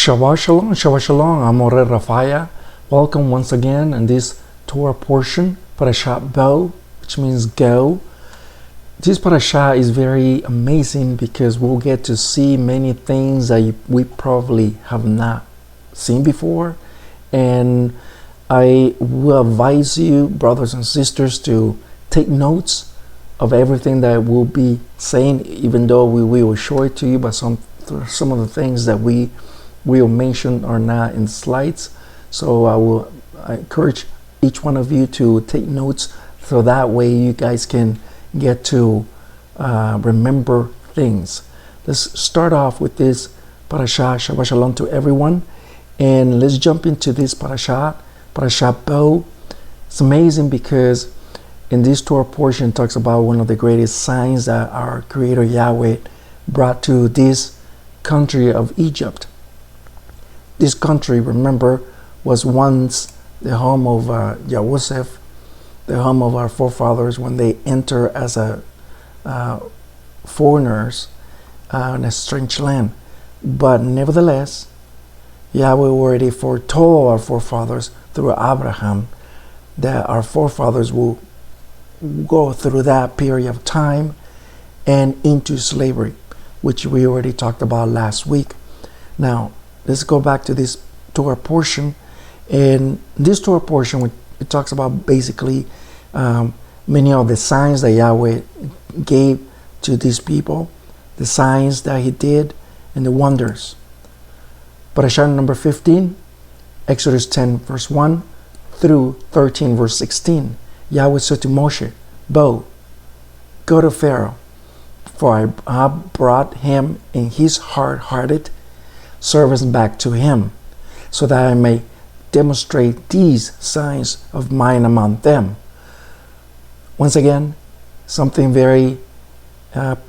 Shabbat Shalom, I'm Moreh Rapha'Yah. Welcome once again in this Torah portion, Parashat Bo, which means go. This parasha is very amazing because we'll get to see many things that we probably have not seen before. And I will advise you, brothers and sisters, to take notes of everything that we'll be saying, even though we will show it to you, but some of the things that we will mention are not in slides. So I encourage each one of you to take notes, so that way you guys can get to remember things. Let's start off with this parasha. Shabbat Shalom to everyone, and let's jump into this parashat Bo. It's amazing because in this Torah portion it talks about one of the greatest signs that our Creator Yahweh brought to this country of Egypt. This country, remember, was once the home of Yahweh, the home of our forefathers when they enter as foreigners in a strange land. But nevertheless, Yahweh already foretold our forefathers through Abraham that our forefathers will go through that period of time and into slavery, which we already talked about last week. Now, let's go back to this Torah portion. In this Torah portion, it talks about basically many of the signs that Yahweh gave to these people, the signs that He did, and the wonders. Parashat number 15, Exodus 10, verse 1 through 13, verse 16. Yahweh said to Moshe, "Bo, go to Pharaoh, for I have brought him and his hard-hearted servants back to him, so that I may demonstrate these signs of mine among them." Once again, something very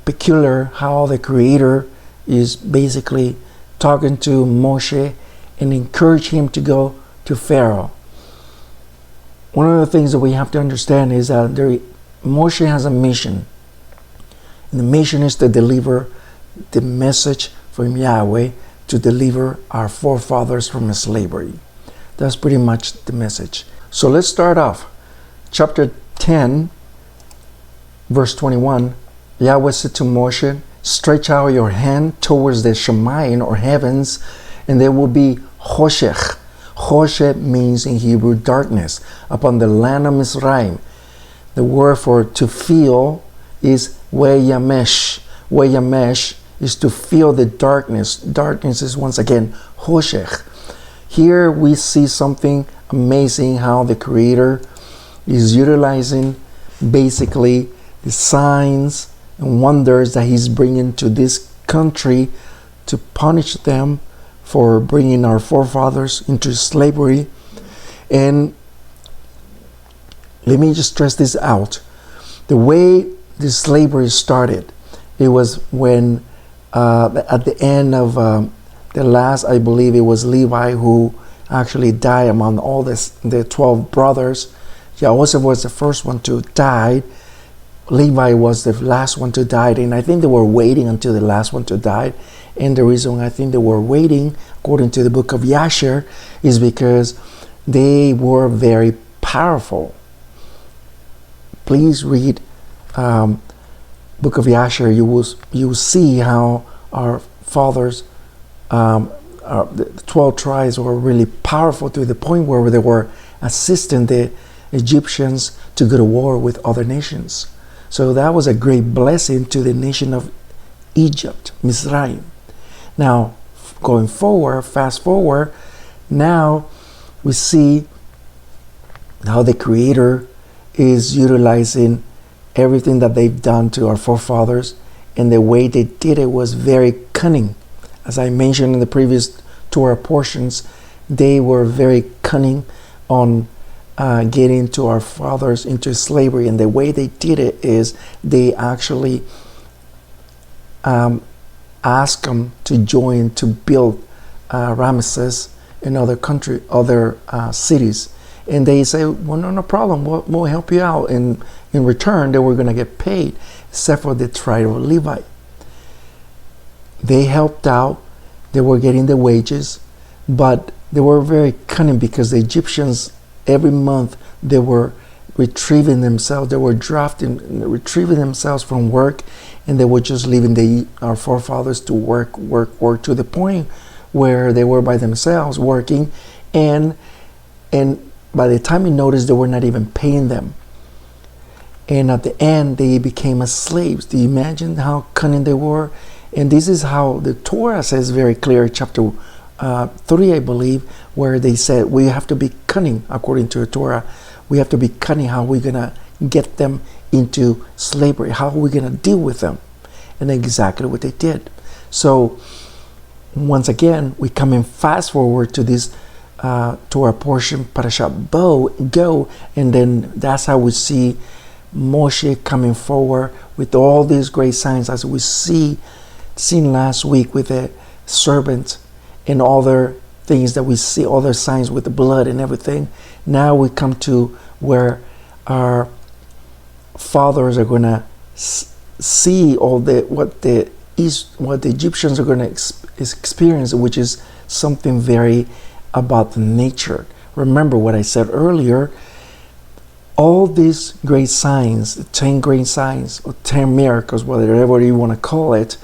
peculiar, how the Creator is basically talking to Moshe and encourage him to go to Pharaoh. One of the things that we have to understand is that Moshe has a mission, and the mission is to deliver the message from Yahweh, to deliver our forefathers from slavery. That's pretty much the message. So let's start off. Chapter 10, verse 21. Yahweh said to Moshe, "Stretch out your hand towards the Shemayim, or heavens, and there will be Hoshech." Hoshech means in Hebrew darkness upon the land of Mizraim. The word for to feel is Weyamesh. Weyamesh is to feel the darkness. Darkness is once again Hoshech. Here we see something amazing, how the Creator is utilizing basically the signs and wonders that He's bringing to this country to punish them for bringing our forefathers into slavery. And let me just stress this out. The way the slavery started, it was when at the end of the last, I believe it was Levi who actually died among all the 12 brothers. Joseph was the first one to die. Levi was the last one to die, and I think they were waiting until the last one to die. And the reason I think they were waiting, according to the book of Yasher, is because they were very powerful. Please read book of Yasher. You will see how our fathers, the 12 tribes, were really powerful to the point where they were assisting the Egyptians to go to war with other nations. So that was a great blessing to the nation of Egypt, Mizraim. Now, going forward, fast forward, now we see how the Creator is utilizing everything that they've done to our forefathers, and the way they did it was very cunning. As I mentioned in the previous Torah portions, they were very cunning on getting to our fathers into slavery, and the way they did it is they actually asked them to join to build Ramesses and other cities, and they say, "Well, no problem. We'll help you out." And in return, they were going to get paid, except for the tribe of Levi. They helped out. They were getting the wages, But they were very cunning because the Egyptians, every month, they were retrieving themselves. They were retrieving themselves from work, and they were just leaving our forefathers to work to the point where they were by themselves working, and by the time you noticed, they were not even paying them. And at the end, they became as slaves. Do you imagine how cunning they were? And this is how the Torah says very clear, chapter 3, I believe, where they said we have to be cunning according to the Torah. We have to be cunning. How are we going to get them into slavery? How are we going to deal with them? And exactly what they did. So once again, we come in fast forward to this Torah portion, Parashat Go, and then that's how we see Moshe coming forward with all these great signs, as we seen last week with the serpent and other things that we see, other signs with the blood and everything. Now we come to where our fathers are going to see all what the Egyptians are going to experience, which is something very about the nature. Remember what I said earlier. All these great signs, the 10 great signs or 10 miracles, whatever you want to call it,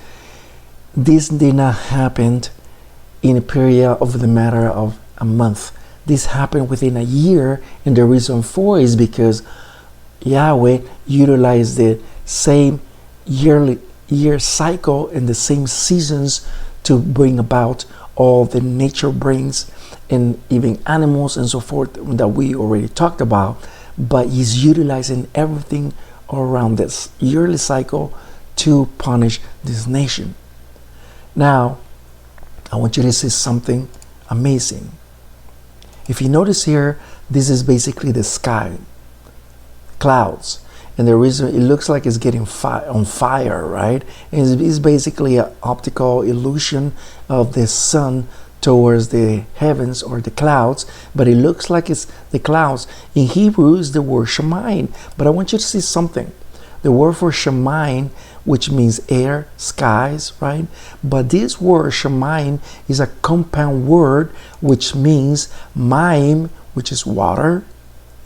this did not happen in a period of the matter of a month. This happened within a year, and the reason for is because Yahweh utilized the same year cycle and the same seasons to bring about all the nature brings, and even animals and so forth that we already talked about. But he's utilizing everything around this yearly cycle to punish this nation. Now, I want you to see something amazing. If you notice here, this is basically the sky, clouds. And the reason it looks like it's getting on fire, right? And it's basically an optical illusion of the sun towards the heavens or the clouds, but it looks like it's the clouds. In Hebrew is the word shamayim, but I want you to see something. The word for shamayim, which means air, skies, right? But this word shamayim is a compound word which means maim, which is water,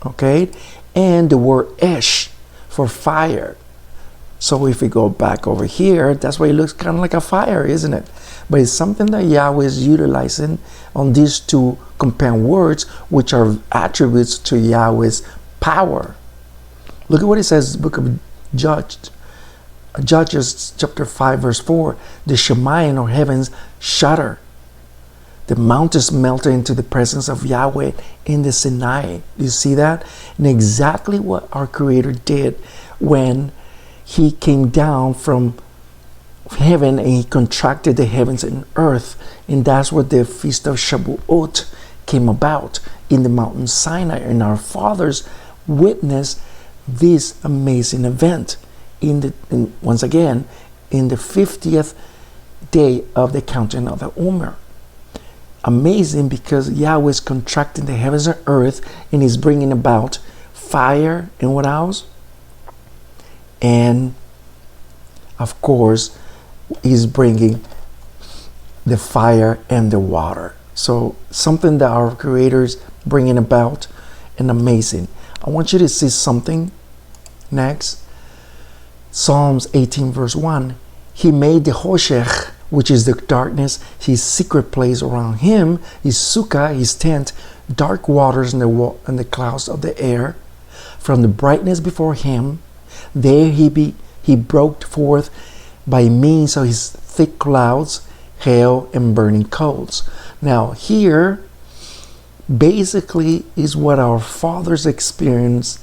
okay? And the word esh for fire. So if we go back over here, that's why it looks kind of like a fire, isn't it? But it's something that Yahweh is utilizing on these two compound words, which are attributes to Yahweh's power. Look at what it says in the book of Judges chapter 5 verse 4. The Shemayim or heavens shudder. The mountains melted into the presence of Yahweh in the Sinai. You see that? And exactly what our Creator did when He came down from heaven and He contracted the heavens and earth. And that's what the Feast of Shavuot came about in the mountain Sinai. And our fathers witnessed this amazing event once again in the 50th day of the counting of the Omer. Amazing, because Yahweh is contracting the heavens and earth, and He's bringing about fire and what else? And of course, He's bringing the fire and the water. So something that our Creator's bringing about, and amazing. I want you to see something next. Psalms 18 verse 1. He made the Hoshech, which is the darkness, His secret place around Him, His sukkah, His tent, dark waters in the clouds of the air. From the brightness before Him, there He broke forth by means of His thick clouds, hail, and burning coals. Now here, basically, is what our fathers experienced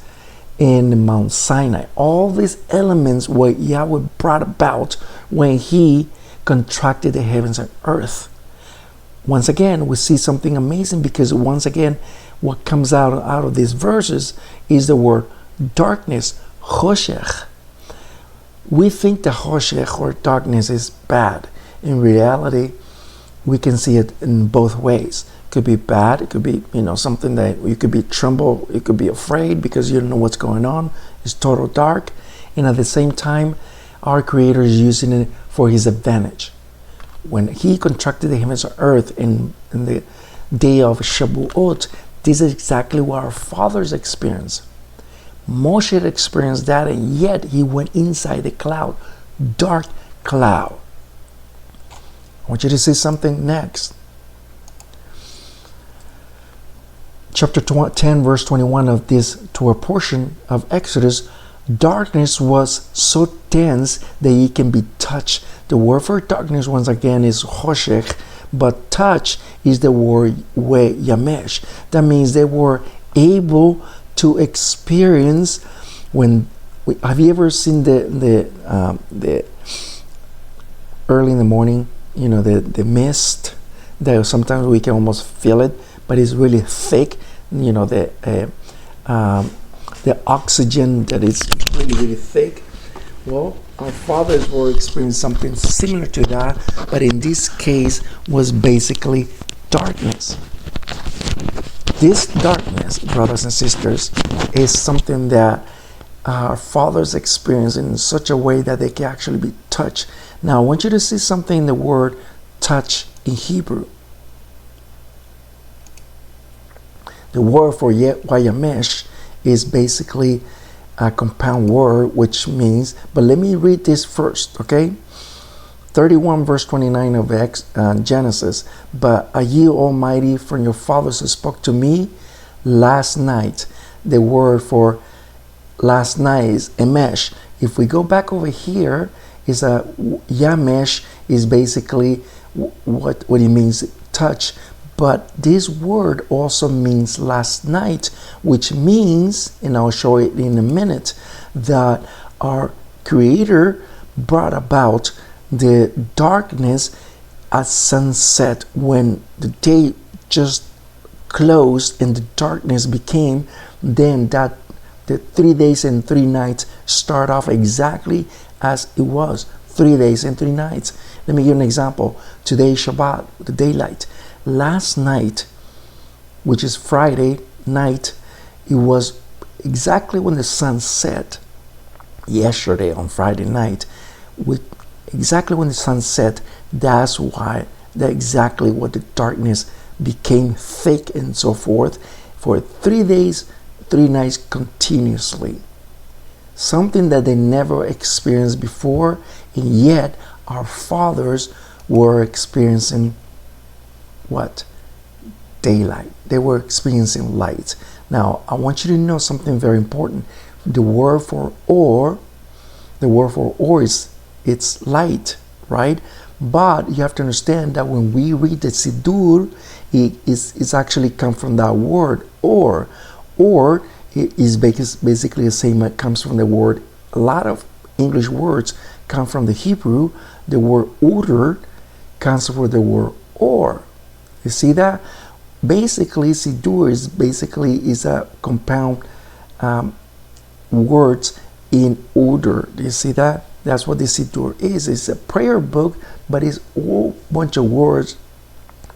in Mount Sinai. All these elements what Yahweh brought about when He contracted the heavens and earth. Once again, we see something amazing, because once again, what comes out of these verses is the word darkness, Hoshech. We think the Hoshech or darkness is bad. In reality, we can see it in both ways. It could be bad. It could be, something that you could be tremble. You could be afraid because you don't know what's going on. It's total dark. And at the same time, our Creator is using it for His advantage. When He contracted the heavens and earth in the day of Shavuot. This is exactly what our fathers experienced. Moshe experienced that, and yet he went inside the cloud, dark cloud. I want you to see something next. Chapter 10, verse 21 of this Torah portion of Exodus, darkness was so dense that it can be touched. The word for darkness, once again, is choshech, but touch is the word yamesh. That means they were able to experience when. Have you ever seen the early in the morning? You know, the mist that sometimes we can almost feel it, but it's really thick. You know, the oxygen that is really thick. Well, our fathers were experiencing something similar to that, but in this case was basically darkness. This darkness, brothers and sisters, is something that our fathers experience in such a way that they can actually be touched. Now, I want you to see something in the word touch in Hebrew. The word for yamesh is basically a compound word, which means, but let me read this first, okay? 31 verse 29 of Genesis. But are you almighty from your fathers who spoke to me last night? The word for last night is emesh. If we go back over here, is a yamesh is basically what it means, touch. But this word also means last night, which means, and I'll show it in a minute, that our Creator brought about the darkness at sunset, when the day just closed and the darkness became, then that the 3 days and 3 nights start off exactly as it was, 3 days and 3 nights. Let me give an example. Today is Shabbat, the daylight. Last night, which is Friday night, it was exactly when the sun set. Yesterday on Friday night, exactly when the sun set, that's exactly what the darkness became thick and so forth for 3 days, 3 nights continuously. Something that they never experienced before, and yet our fathers were experiencing what? Daylight. They were experiencing light. Now, I want you to know something very important. The word for or is it's light, right? But you have to understand that when we read the Siddur, it's actually come from that word or it is basically the same. It comes from the word. A lot of English words come from the Hebrew. The word order comes from the word or. You see that? Basically, Siddur is a compound words in order. Do you see that? That's what the Siddur is. It's a prayer book, but it's a whole bunch of words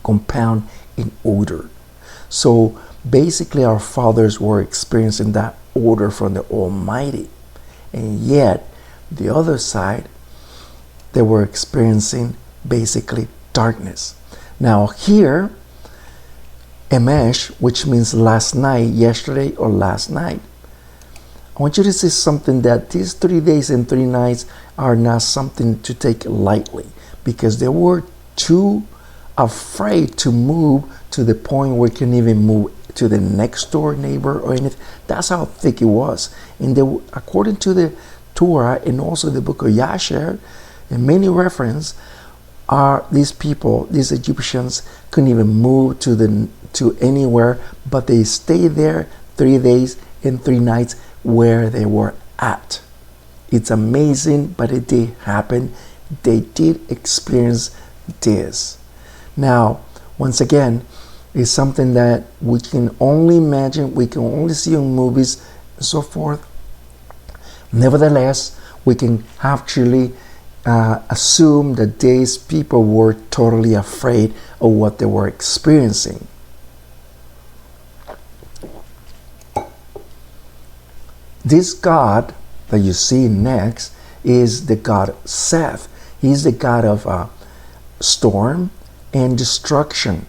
compound in order. So basically, our fathers were experiencing that order from the Almighty. And yet, the other side, they were experiencing basically darkness. Now here, emesh, which means last night, yesterday or last night. I want you to see something, that these 3 days and 3 nights are not something to take lightly, because they were too afraid to move to the point where you can even move to the next door neighbor or anything. That's how thick it was. And according to the Torah and also the book of Yasher, and many reference, are these people, these Egyptians, couldn't even move to anywhere, but they stayed there 3 days and 3 nights where they were at. It's amazing, but it did happen. They did experience this. Now, once again, it's something that we can only imagine, we can only see in movies and so forth. Nevertheless, we can actually assume that these people were totally afraid of what they were experiencing. This God that you see next is the God Seth. He's the God of storm and destruction.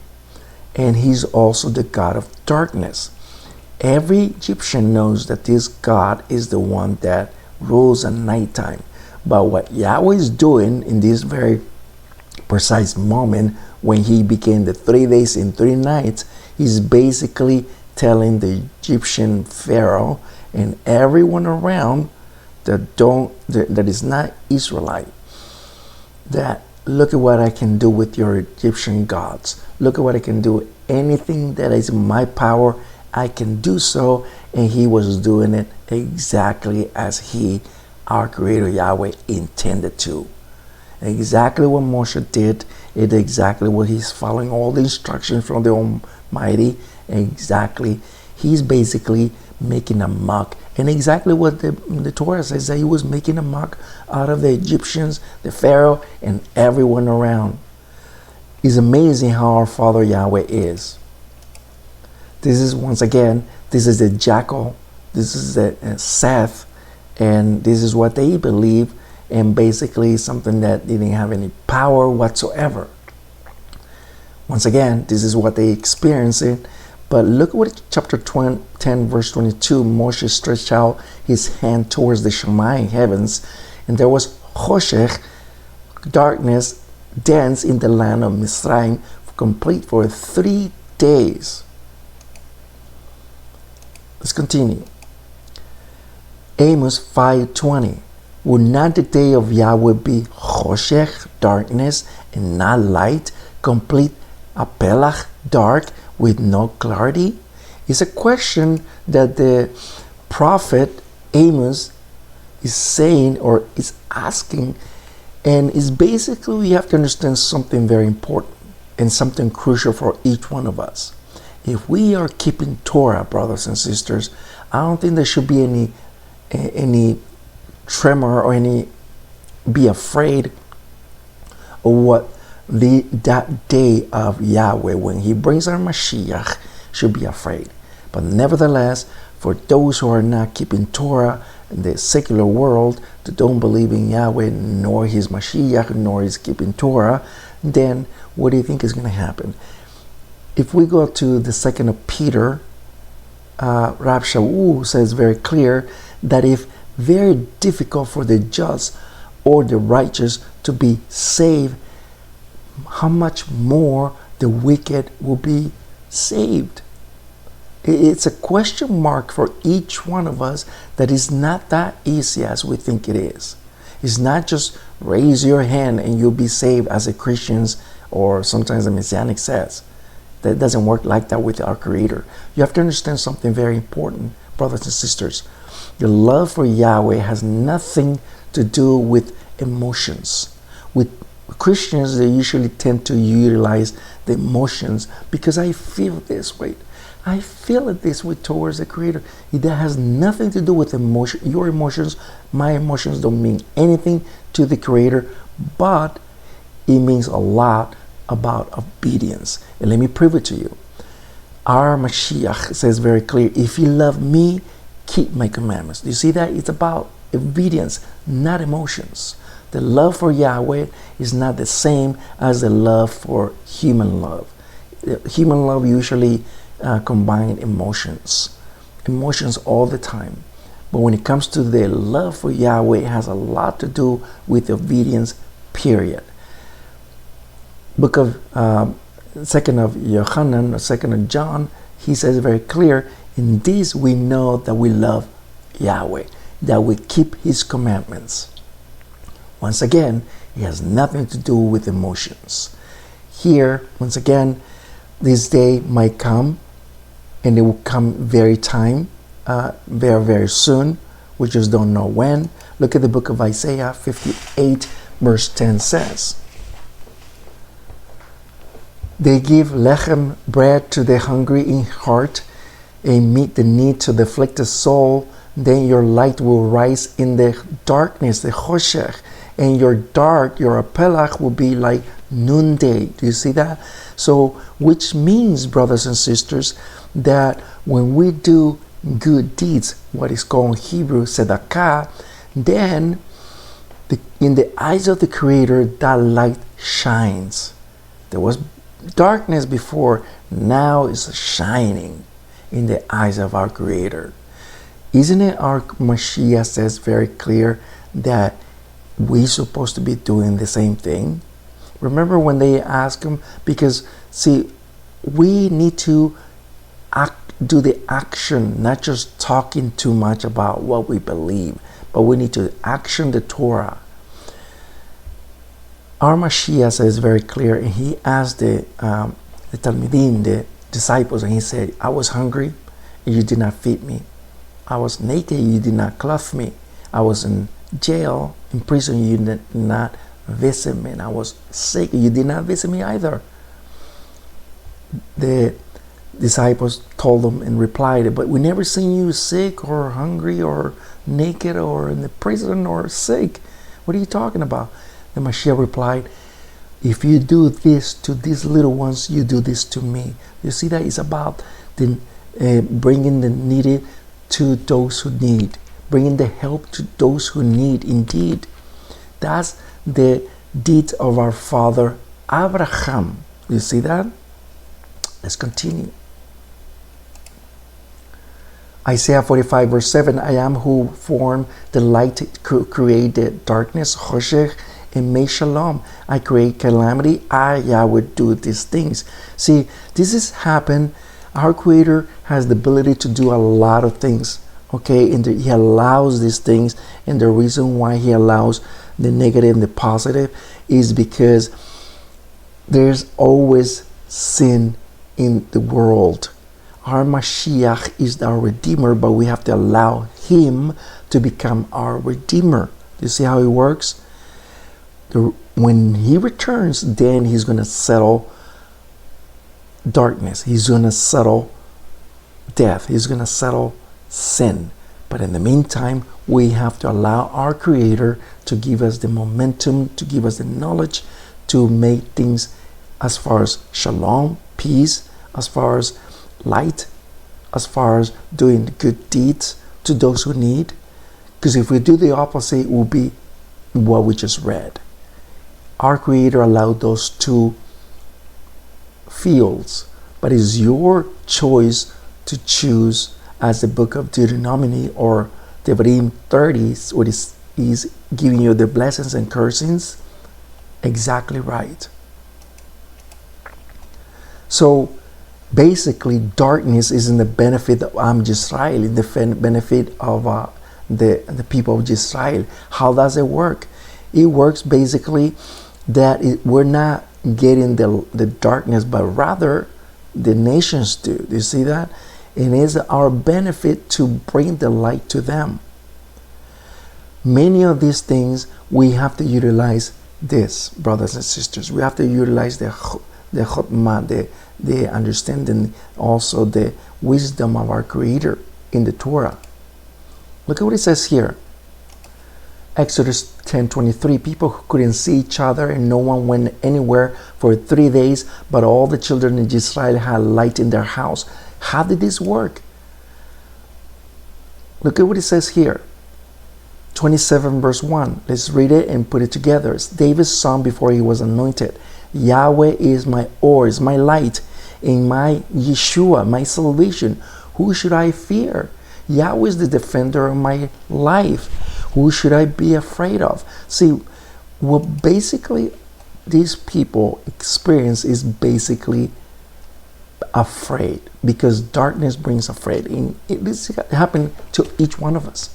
and he's also the God of darkness. Every Egyptian knows that this God is the one that rules at nighttime. But what Yahweh is doing in this very precise moment, when he began the 3 days and 3 nights, he's basically telling the Egyptian Pharaoh and everyone around that is not Israelite, that look at what I can do with your Egyptian gods. Look at what I can do. Anything that is in my power, I can do so. And he was doing it exactly as our Creator Yahweh, intended to. Exactly what Moshe did. It's exactly what he's following, all the instructions from the Almighty. Exactly. He's basically making a mock. And exactly what the Torah says, that he was making a mock out of the Egyptians, the Pharaoh, and everyone around. It's amazing how our Father Yahweh is. This is, once again, this is the jackal, this is the Seth, and this is what they believe, and basically something that didn't have any power whatsoever. Once again, this is what they experienced. But look what chapter 10, verse 22, Moshe stretched out his hand towards the Shemayim heavens, and there was choshech, darkness, dense in the land of Mitzrayim, complete for 3 days. Let's continue. Amos 5:20. Will not the day of Yahweh be choshech, darkness, and not light, complete apelach, dark, with no clarity? It's a question that the prophet Amos is saying, or is asking, and is basically, we have to understand something very important and something crucial for each one of us. If we are keeping Torah, brothers and sisters, I don't think there should be any tremor or be afraid of what that day of Yahweh, when he brings our Mashiach, should be afraid. But nevertheless, for those who are not keeping Torah in the secular world, that don't believe in Yahweh, nor his Mashiach, nor is keeping Torah, then what do you think is going to happen? If we go to the 2nd of Peter, Rab Shaul says very clear that if very difficult for the just or the righteous to be saved, how much more the wicked will be saved? It's a question mark for each one of us, that is not that easy as we think it is. It's not just raise your hand and you'll be saved, as the Christians or sometimes the Messianic says. That doesn't work like that with our Creator. You have to understand something very important, brothers and sisters. Your love for Yahweh has nothing to do with emotions. With Christians, they usually tend to utilize the emotions, because I feel this way. I feel it this way towards the Creator. That has nothing to do with emotion. Your emotions, my emotions don't mean anything to the Creator, but it means a lot about obedience. And let me prove it to you. Our Mashiach says very clear, if you love me, keep my commandments. Do you see that? It's about obedience, not emotions. The love for Yahweh is not the same as the love for human love. Human love usually combine emotions all the time. But when it comes to the love for Yahweh, it has a lot to do with obedience, period. Book of 2nd of Yohanan, or 2nd of John, he says very clear, in this we know that we love Yahweh, that we keep his commandments. Once again, it has nothing to do with emotions. Here, once again, this day might come, and it will come very very soon. We just don't know when. Look at the book of Isaiah 58, verse 10 says, they give lechem, bread, to the hungry in heart, and meet the need to the afflicted soul. Then your light will rise in the darkness, the choshech, and your apelach will be like noonday. Do you see that? So, which means, brothers and sisters, that when we do good deeds, what is called in Hebrew tzedakah, then in the eyes of the Creator, that light shines. There was darkness before now is shining in the eyes of our Creator. Isn't it our Mashiach says very clear that we're supposed to be doing the same thing? Remember when they asked him, because see, we need to do the action, not just talking too much about what we believe, but we need to action the Torah. Our Mashiach says very clear, and he asked the Talmidim, the disciples, and he said, I was hungry and you did not feed me. I was naked, you did not clothe me. I was in jail, in prison, you did not visit me. And I was sick, you did not visit me either. The disciples told them and replied, but we never seen you sick or hungry or naked or in the prison or sick. What are you talking about? The Mashiach replied, if you do this to these little ones, you do this to me. You see that? It's about the, bringing the needed to those who need, bringing the help to those who need indeed. That's the deed of our father Abraham. You see that? Let's continue. Isaiah 45 verse 7, I am who formed the light, created darkness, choshech, and made shalom. I create calamity. I, Yahweh, do these things. See, this has happened. Our Creator has the ability to do a lot of things. Okay, and he allows these things, and the reason why he allows the negative and the positive is because there's always sin in the world. Our Mashiach is our Redeemer, but we have to allow him to become our Redeemer. You see how it works? When he returns, then he's going to settle darkness. He's going to settle death. He's going to settle sin. But in the meantime, we have to allow our Creator to give us the momentum, to give us the knowledge to make things as far as shalom, peace, as far as light, as far as doing good deeds to those who need. Because if we do the opposite, it will be what we just read. Our Creator allowed those two fields, but it's your choice to choose, as the book of Deuteronomy or Devarim 30, what is giving you the blessings and cursings, exactly right. So basically, darkness is in the benefit of Am Yisrael, in the benefit of the people of Israel. How does it work? It works basically that we're not getting the darkness, but rather the nations do. Do you see that? It is our benefit to bring the light to them. Many of these things we have to utilize this, brothers and sisters. We have to utilize the chokmah, the understanding, also the wisdom of our Creator in the Torah. Look at what it says here. Exodus 10:23, people who couldn't see each other and no one went anywhere for 3 days, but all the children in Israel had light in their house. How did this work? Look at what it says here. 27 verse 1. Let's read it and put it together. It's David's song before he was anointed. Yahweh is my or, is my light, in my Yeshua, my salvation. Who should I fear? Yahweh is the defender of my life. Who should I be afraid of? See, what basically these people experience is basically afraid, because darkness brings afraid. And this happened to each one of us.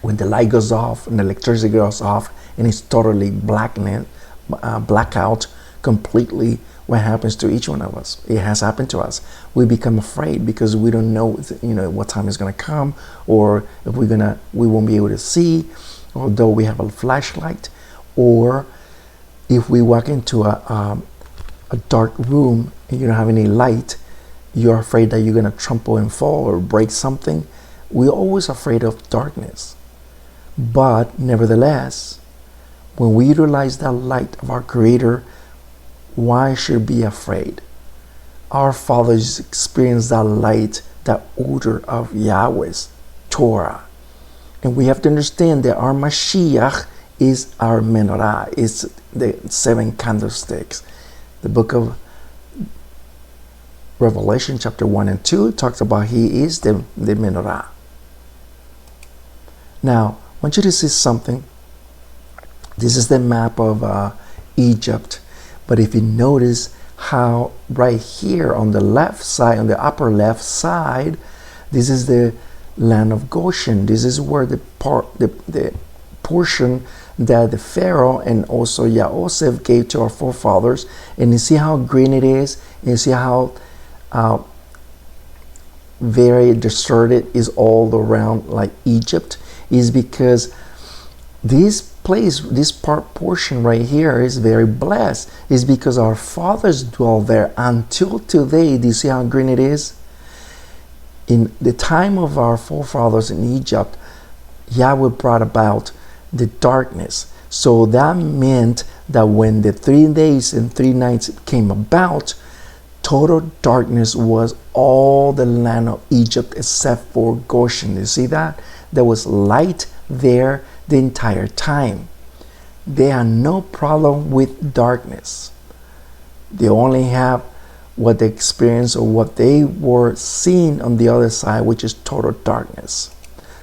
When the light goes off and the electricity goes off and it's totally blackout completely, what happens to each one of us? It has happened to us. We become afraid because we don't know, what time is going to come, or if we won't be able to see, although we have a flashlight, or if we walk into a dark room and you don't have any light, you're afraid that you're going to trample and fall or break something. We're always afraid of darkness. But nevertheless, when we utilize that light of our Creator, why should we be afraid? Our fathers experienced that light, that odor of Yahweh's Torah. And we have to understand that our Mashiach is our menorah, is the 7 candlesticks. The book of Revelation chapter 1 and 2 talks about he is the menorah. Now, I want you to see something. This is the map of Egypt. But if you notice how right here on the left side, on the upper left side, this is the land of Goshen. This is where the portion that the Pharaoh and also Yosef gave to our forefathers. And you see how green it is? And you see how very deserted is all around like Egypt? Is because this place, this portion right here is very blessed. Is because our fathers dwell there until today. Do you see how green it is? In the time of our forefathers in Egypt, Yahweh brought about the darkness. So that meant that when the 3 days and 3 nights came about, total darkness was all the land of Egypt except for Goshen. You see that? There was light there the entire time. They had no problem with darkness. They only have what they experienced or what they were seeing on the other side, which is total darkness.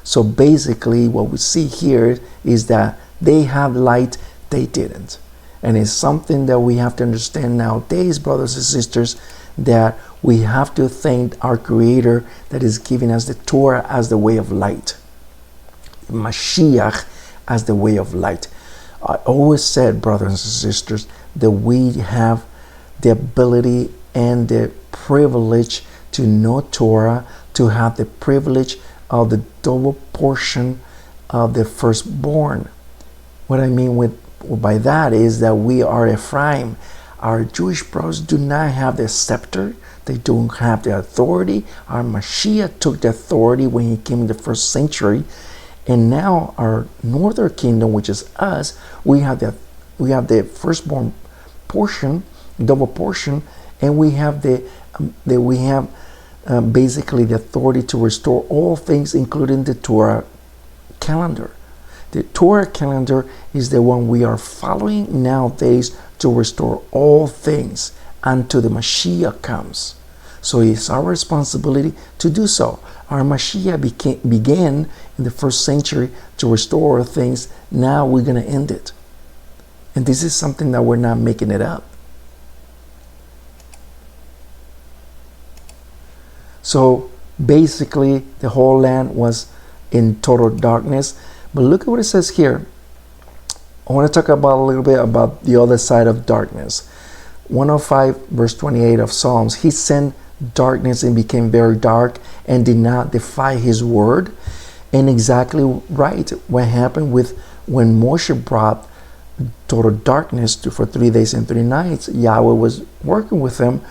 So basically what we see here is that they had light, they didn't. And it's something that we have to understand nowadays, brothers and sisters, that we have to thank our Creator that is giving us the Torah as the way of light, Mashiach as the way of light. I always said, brothers and sisters, that we have the ability and the privilege to know Torah, to have the privilege of the double portion of the firstborn. What I mean by that is that we are Ephraim. Our Jewish brothers do not have the scepter. They don't have the authority. Our Mashiach took the authority when he came in the first century. And now our northern kingdom, which is us, we have the firstborn portion, double portion, and we have basically the authority to restore all things, including the Torah calendar. The Torah calendar is the one we are following nowadays to restore all things until the Mashiach comes. So it's our responsibility to do so. Our Mashiach began in the first century to restore things. Now we're going to end it. And this is something that we're not making it up. So basically the whole land was in total darkness. But look at what it says here. I want to talk about a little bit about the other side of darkness. 105 verse 28 of Psalms. He sent darkness and became very dark and did not defy his word. And exactly right what happened with when Moshe brought total darkness for 3 days and 3 nights. Yahweh was working with them,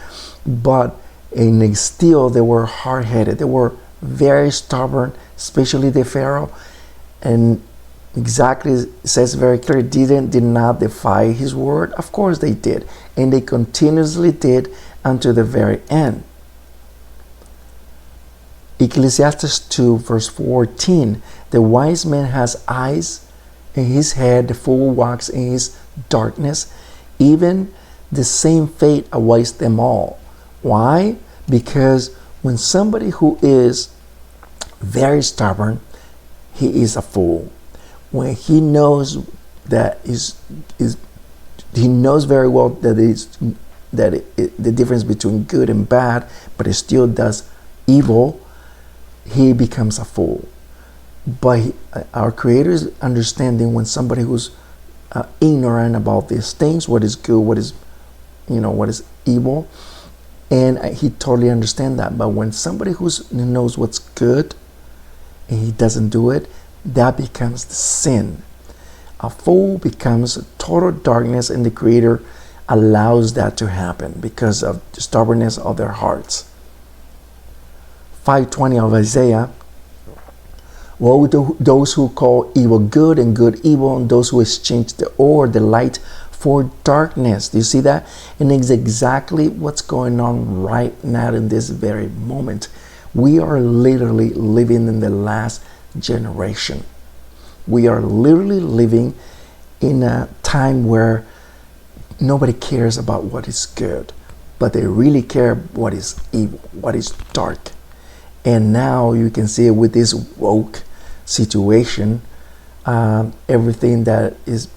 but and still they were hard-headed. They were very stubborn, especially the Pharaoh. And exactly it says very clear, did not defy his word. Of course they did, and they continuously did until the very end. Ecclesiastes 2 verse 14, the wise man has eyes in his head, the fool walks in his darkness. Even the same fate awaits them all. Why? Because when somebody who is very stubborn, he is a fool. When he knows that he knows very well that the difference between good and bad, but he still does evil, he becomes a fool. But our Creator is understanding when somebody who's ignorant about these things, what is good, what is evil, and he totally understands that. But when somebody who knows what's good and he doesn't do it, that becomes the sin. A fool becomes total darkness, and the Creator allows that to happen because of the stubbornness of their hearts. 5:20 of Isaiah. Woe to those who call evil good and good evil, and those who exchange the light for darkness. Do you see that? And it's exactly what's going on right now in this very moment. We are literally living in the last generation. We are literally living in a time where nobody cares about what is good, but they really care what is evil, what is dark. And now you can see it with this woke situation. Everything that is,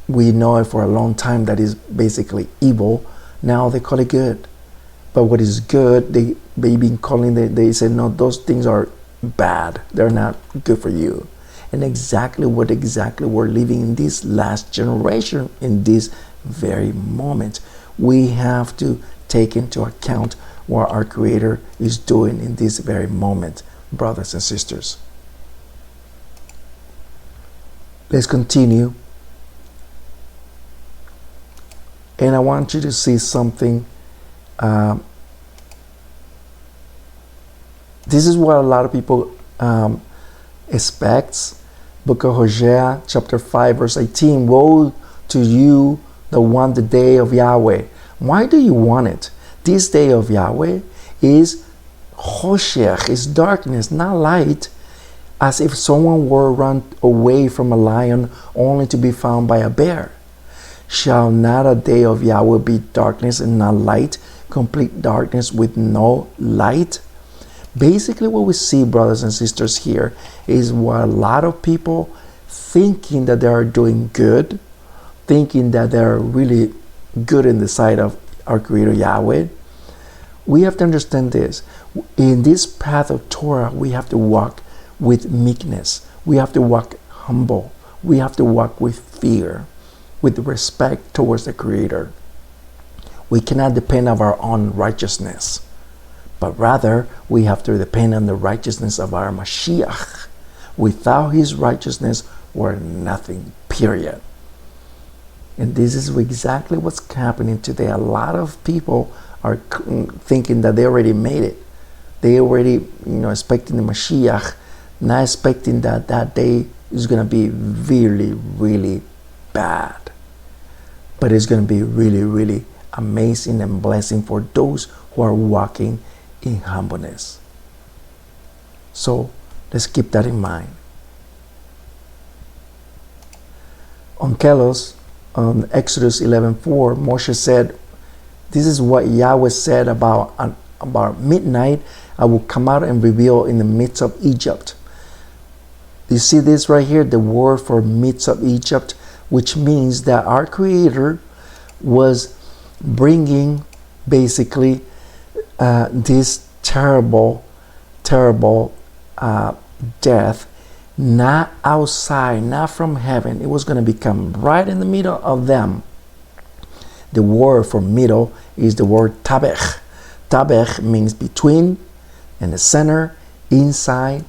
we know it for a long time, that is basically evil, now they call it good. But what is good, they've been calling it, they say, no, those things are bad. They're not good for you. And exactly what we're living in this last generation, in this very moment. We have to take into account what our Creator is doing in this very moment, brothers and sisters. Let's continue. And I want you to see something. This is what a lot of people expects. Book of Hosea, chapter 5, verse 18. Woe to you that want the day of Yahweh. Why do you want it? This day of Yahweh is Hoshech, is darkness, not light. As if someone were run away from a lion only to be found by a bear. Shall not a day of Yahweh be darkness and not light, complete darkness with no light? Basically what we see, brothers and sisters, here is what a lot of people thinking that they are doing good, thinking that they are really good in the sight of our Creator Yahweh. We have to understand this. In this path of Torah, we have to walk with meekness. We have to walk humble. We have to walk with fear, with respect towards the Creator. We cannot depend on our own righteousness, but rather we have to depend on the righteousness of our Mashiach. Without His righteousness, we're nothing, period. And this is exactly what's happening today. A lot of people are thinking that they already made it. They already, expecting the Mashiach, not expecting that that day is going to be really, really bad. But it's going to be really, really amazing and blessing for those who are walking in humbleness. So let's keep that in mind. On Kelos, on Exodus 11:4, Moshe said, this is what Yahweh said about midnight, I will come out and reveal in the midst of Egypt. You see this right here, the word for midst of Egypt, which means that our Creator was bringing basically this terrible death, not outside, not from heaven. It was going to become right in the middle of them. The word for middle is the word tabech. Tabech means between, and the center, inside,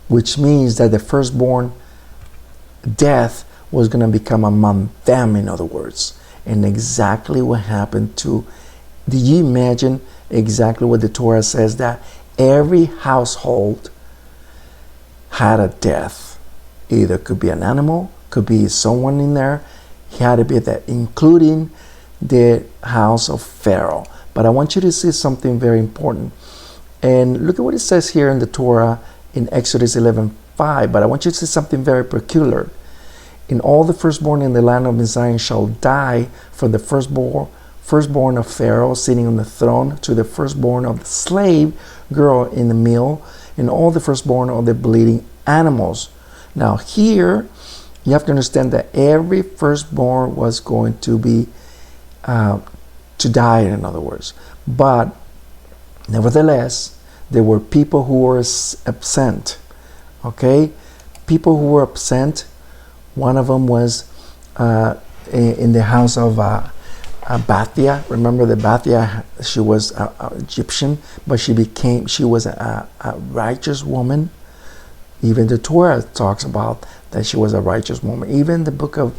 which means that the firstborn death was going to become among them, in other words. And exactly what happened to, do you imagine exactly what the Torah says, that every household had a death? Either could be an animal, could be someone in there. He had to be that, including the house of Pharaoh. But I want you to see something very important. And look at what it says here in the Torah in Exodus 11:5. But I want you to see something very peculiar. In all the firstborn in the land of Mizraim shall die, from the firstborn of Pharaoh sitting on the throne to the firstborn of the slave girl in the mill, and all the firstborn of the bleeding animals. Now here, you have to understand that every firstborn was going to be to die, in other words. But nevertheless, there were people who were absent. Okay, people who were absent. One of them was in the house of Rapha'Yah. Remember the Rapha'Yah? She was Egyptian, but she was a righteous woman. Even the Torah talks about that she was a righteous woman. Even the book of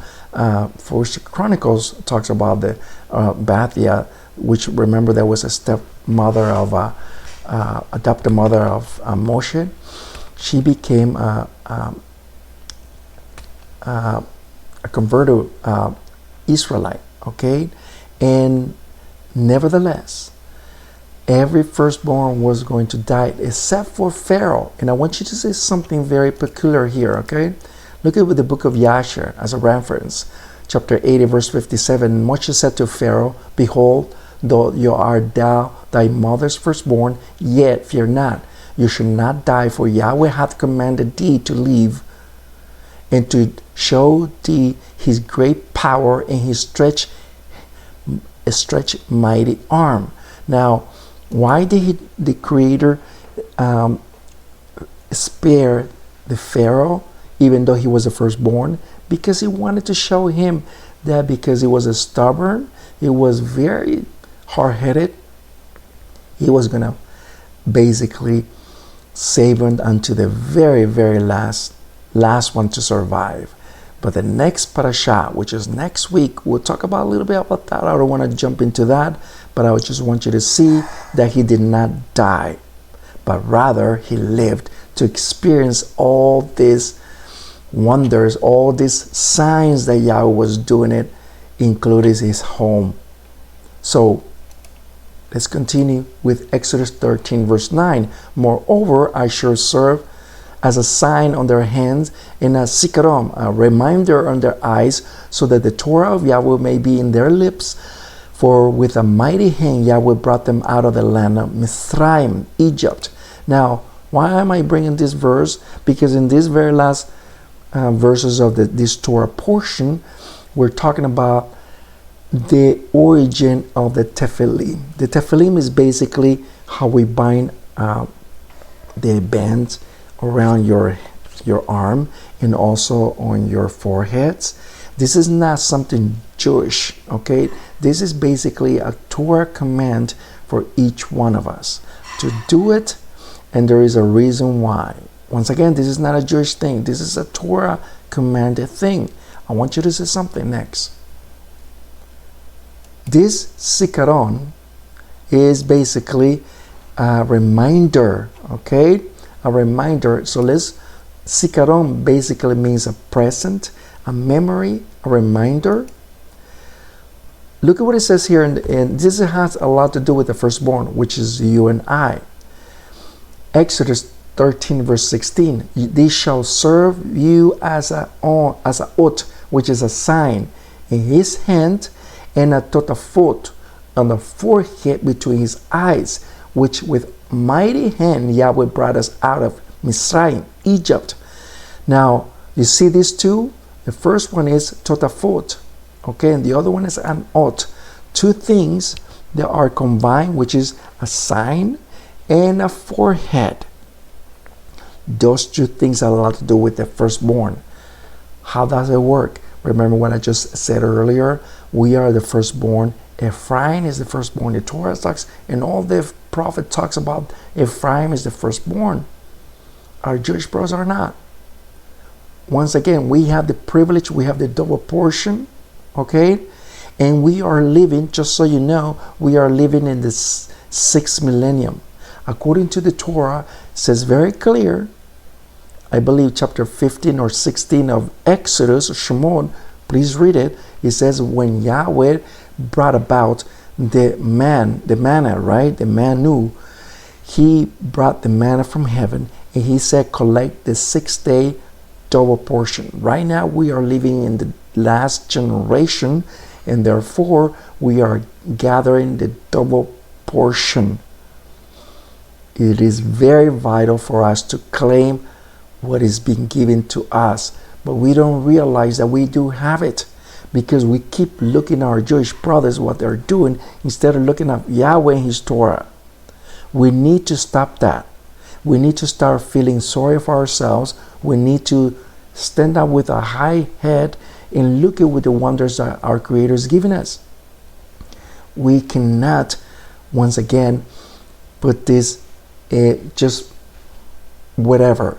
First Chronicles talks about the Rapha'Yah, which, remember, there was a stepmother of adopted mother of Moshe. She became a converted Israelite. Okay, and nevertheless, every firstborn was going to die except for Pharaoh. And I want you to say something very peculiar here. Okay, look at the book of Yasher as a reference. chapter 80, verse 57, Moshe said to Pharaoh, behold, though you are thou thy mother's firstborn, yet fear not, you should not die, for Yahweh hath commanded thee to live, and to show thee his great power and his stretched mighty arm. Now, why did the Creator spare the Pharaoh, even though he was the firstborn? Because he wanted to show him that because he was a stubborn, he was very hard-headed, he was going to basically save him unto the very, very last one to survive. But the next parasha, which is next week, we'll talk about a little bit about that. I don't want to jump into that, but I just want you to see that he did not die, but rather he lived to experience all these wonders, all these signs that Yahweh was doing it, including his home. So let's continue with Exodus 13, verse 9. Moreover, I shall serve as a sign on their hands and a sikarom, a reminder on their eyes, so that the Torah of Yahweh may be in their lips. For with a mighty hand Yahweh brought them out of the land of Mizraim, Egypt. Now, why am I bringing this verse? Because in these very last verses of this Torah portion, we're talking about the origin of the tefillin. The tefillin is basically how we bind the bands around your arm and also on your foreheads. This is not something Jewish, okay? This is basically a Torah command for each one of us to do it, and there is a reason why. Once again, this is not a Jewish thing. This is a Torah commanded thing. I want you to say something next. This sikaron is basically a reminder, okay? A reminder. So sikaron basically means a present, a memory, a reminder. Look at what it says here, and this has a lot to do with the firstborn, which is you and I. Exodus 13, verse 16. They shall serve you as a ot, which is a sign in his hand, and a totafot on the forehead between his eyes, which with mighty hand Yahweh brought us out of Mizraim, Egypt. Now, you see these two? The first one is totafot, okay, and the other one is an ot. Two things that are combined, which is a sign and a forehead. Those two things have a lot to do with the firstborn. How does it work? Remember what I just said earlier? We are the firstborn. Ephraim is the firstborn. The Torah talks, and all the prophet talks about Ephraim is the firstborn. Our Jewish brothers are not. Once again, we have the privilege, we have the double portion, okay? And we are living, just so you know, we are living in this 6th millennium. According to the Torah, it says very clear, I believe chapter 15 or 16 of Exodus, Shemot, please read it. It says, when Yahweh brought about the manna, right? The manu, he brought the manna from heaven, and he said, collect the 6th day double portion. Right now, we are living in the last generation, and therefore, we are gathering the double portion. It is very vital for us to claim what is being given to us, but we don't realize that we do have it, because we keep looking at our Jewish brothers, what they're doing, instead of looking at Yahweh and his Torah. We need to stop that. We need to start feeling sorry for ourselves. We need to stand up with a high head and look at the wonders that our Creator is giving us. We cannot, once again, put this just whatever.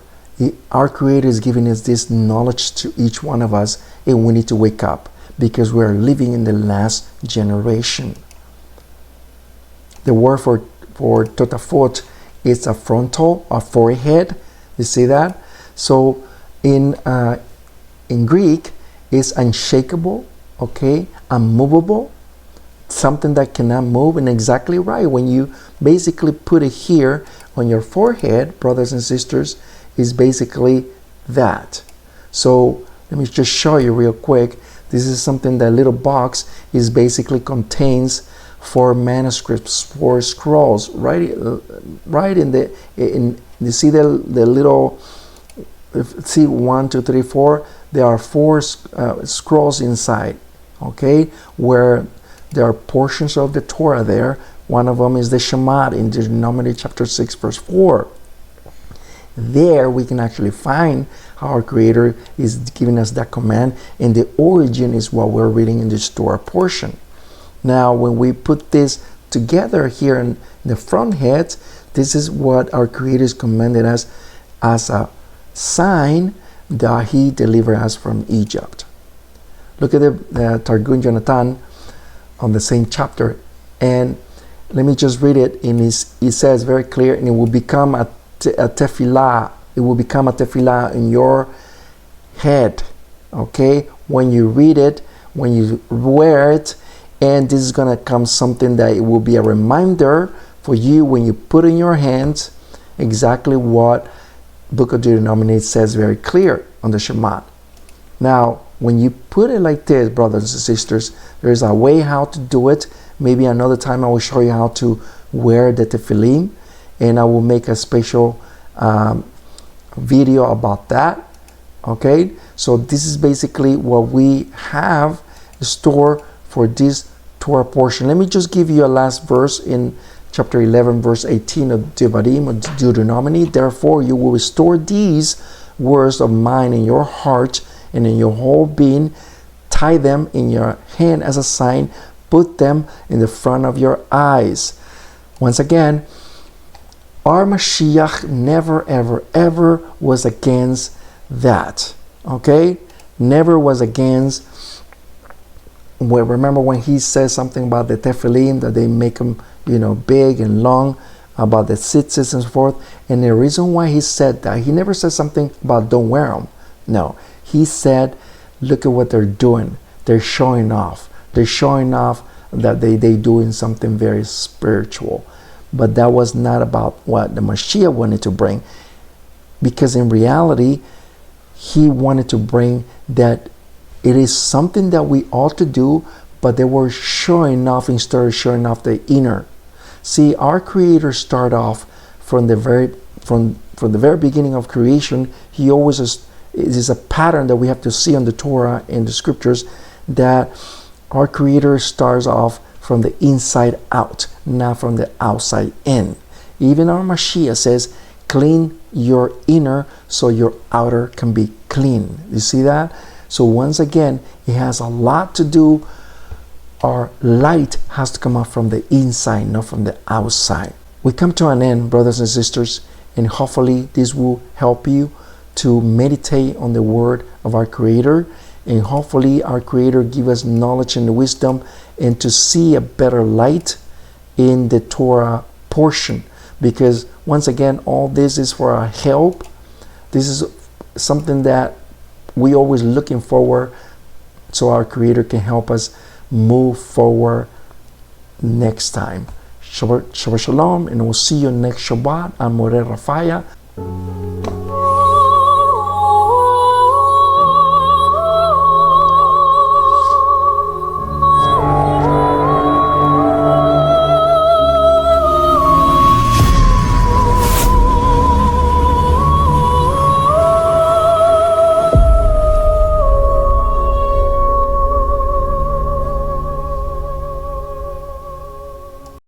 Our Creator is giving us this knowledge to each one of us, and we need to wake up, because we are living in the last generation. The word for totafot is a frontal, a forehead. You see that? So in Greek, it's unshakable, okay, unmovable, something that cannot move. And exactly right, when you basically put it here on your forehead, brothers and sisters, is basically that. So let me just show you real quick. This is something that little box is basically contains 4 manuscripts, 4 scrolls, right in you see the little, see 1, 2, 3, 4. There are 4 scrolls inside, okay, where there are portions of the Torah there. One of them is the Shema in Deuteronomy chapter 6 verse 4. There we can actually find how our Creator is giving us that command, and the origin is what we're reading in this Torah portion. Now when we put this together here in the front head, this is what our Creator is commanded us as a sign that He delivered us from Egypt. Look at the Targum Jonathan on the same chapter, and let me just read it. It says very clear, and it will become a tefillah. It will become a tefillah in your head, okay, when you read it, when you wear it. And this is going to come something that it will be a reminder for you when you put in your hands exactly what Book of Deuteronomy says very clear on the Shema. Now, when you put it like this, brothers and sisters, there's a way how to do it. Maybe another time I will show you how to wear the tefillin, and I will make a special video about that. Okay, so this is basically what we have stored for this Torah portion. Let me just give you a last verse in chapter 11 verse 18 of Devarim, of Deuteronomy. Therefore you will restore these words of mine in your heart and in your whole being. Tie them in your hand as a sign. Put them in the front of your eyes. Once again, our Mashiach never, ever, ever was against that. Okay? Never was against. Well, remember when he says something about the tefillin, that they make them, big and long, about the tzitzis and so forth. And the reason why he said that, he never said something about don't wear them. No. He said, look at what they're doing. They're showing off. They're showing off that they doing something very spiritual. But that was not about what the Mashiach wanted to bring. Because in reality, he wanted to bring that it is something that we ought to do, but they were showing off instead of showing off the inner. See, our Creator started off from the very beginning of creation. He always is a pattern that we have to see on the Torah and the scriptures, that our Creator starts off from the inside out, not from the outside in. Even our Mashiach says, clean your inner so your outer can be clean. You see that? So once again, it has a lot to do. Our light has to come out from the inside, not from the outside. We come to an end, brothers and sisters, and hopefully this will help you to meditate on the word of our Creator, and hopefully our Creator give us knowledge and wisdom, and to see a better light in the Torah portion. Because once again, all this is for our help. This is something that we always looking forward, so our Creator can help us move forward next time. Shabbat Shalom, and we'll see you next Shabbat. I'm Moreh Rapha'Yah.